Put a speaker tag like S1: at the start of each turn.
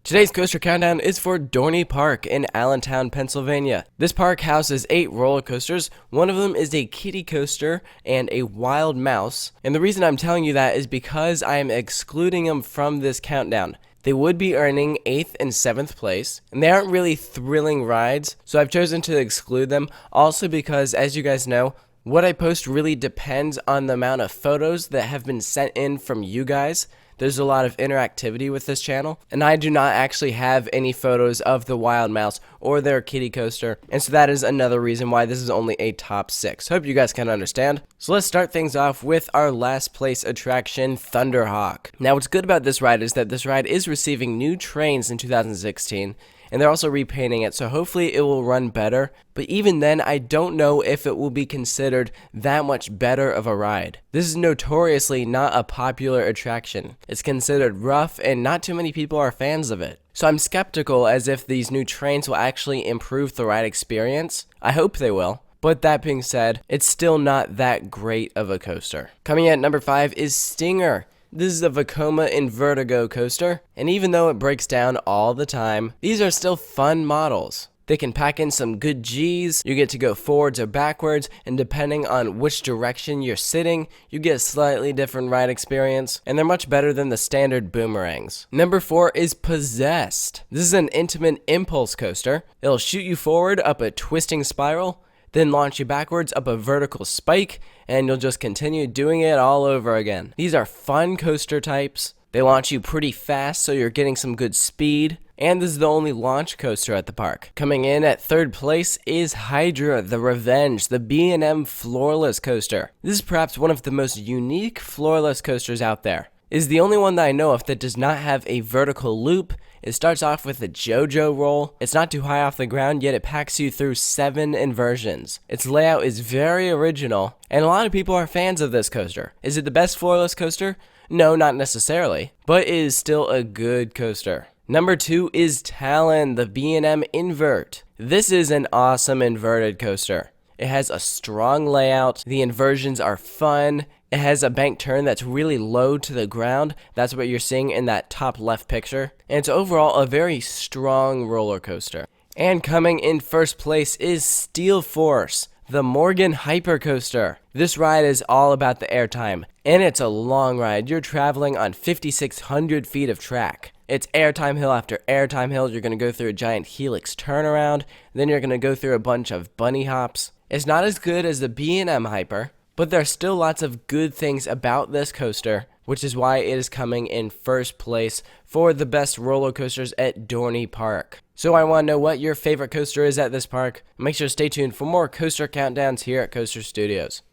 S1: Today's coaster countdown is for Dorney Park in Allentown, Pennsylvania. This park houses 8 roller coasters. One of them is a kiddie coaster and a wild mouse. And the reason I'm telling you that is because I am excluding them from this countdown. They would be earning 8th and 7th place, and they aren't really thrilling rides, so I've chosen to exclude them. Also because, as you guys know, what I post really depends on the amount of photos that have been sent in from you guys. There's a lot of interactivity with this channel, and I do not actually have any photos of the wild mouse or their kiddie coaster, and so that is another reason why this is only a top 6. Hope you guys can understand. So let's start things off with our last place attraction, Thunderhawk. Now what's good about this ride is that this ride is receiving new trains in 2016, and they're also repainting it, so hopefully it will run better. But even then, I don't know if it will be considered that much better of a ride. This is notoriously not a popular attraction. It's considered rough, and not too many people are fans of it. So I'm skeptical as if these new trains will actually improve the ride experience. I hope they will. But that being said, it's still not that great of a coaster. Coming in at number 5 is Stinger. This is a Vekoma Invertigo coaster, and even though it breaks down all the time, these are still fun models. They can pack in some good G's, you get to go forwards or backwards, and depending on which direction you're sitting, you get a slightly different ride experience, and they're much better than the standard boomerangs. Number 4 is Possessed. This is an intimate impulse coaster. It'll shoot you forward up a twisting spiral, then launch you backwards up a vertical spike, and you'll just continue doing it all over again. These are fun coaster types. They launch you pretty fast, so you're getting some good speed. And this is the only launch coaster at the park. Coming in at 3rd place is Hydra, the Revenge, the B&M floorless coaster. This is perhaps one of the most unique floorless coasters out there. It is the only one that I know of that does not have a vertical loop. It starts off with a JoJo roll. It's not too high off the ground, yet it packs you through 7 inversions. Its layout is very original, and a lot of people are fans of this coaster. Is it the best floorless coaster? No, not necessarily, but it is still a good coaster. Number 2 is Tallinn, the B&M Invert. This is an awesome inverted coaster. It has a strong layout, the inversions are fun, it has a bank turn that's really low to the ground, that's what you're seeing in that top left picture, and it's overall a very strong roller coaster. And coming in 1st place is Steel Force, the Morgan Hyper Coaster. This ride is all about the airtime, and it's a long ride. You're traveling on 5,600 feet of track. It's airtime hill after airtime hill. You're going to go through a giant helix turnaround, then you're going to go through a bunch of bunny hops. It's not as good as the B&M Hyper, but there's still lots of good things about this coaster, which is why it is coming in 1st place for the best roller coasters at Dorney Park. So I want to know what your favorite coaster is at this park. Make sure to stay tuned for more coaster countdowns here at Coaster Studios.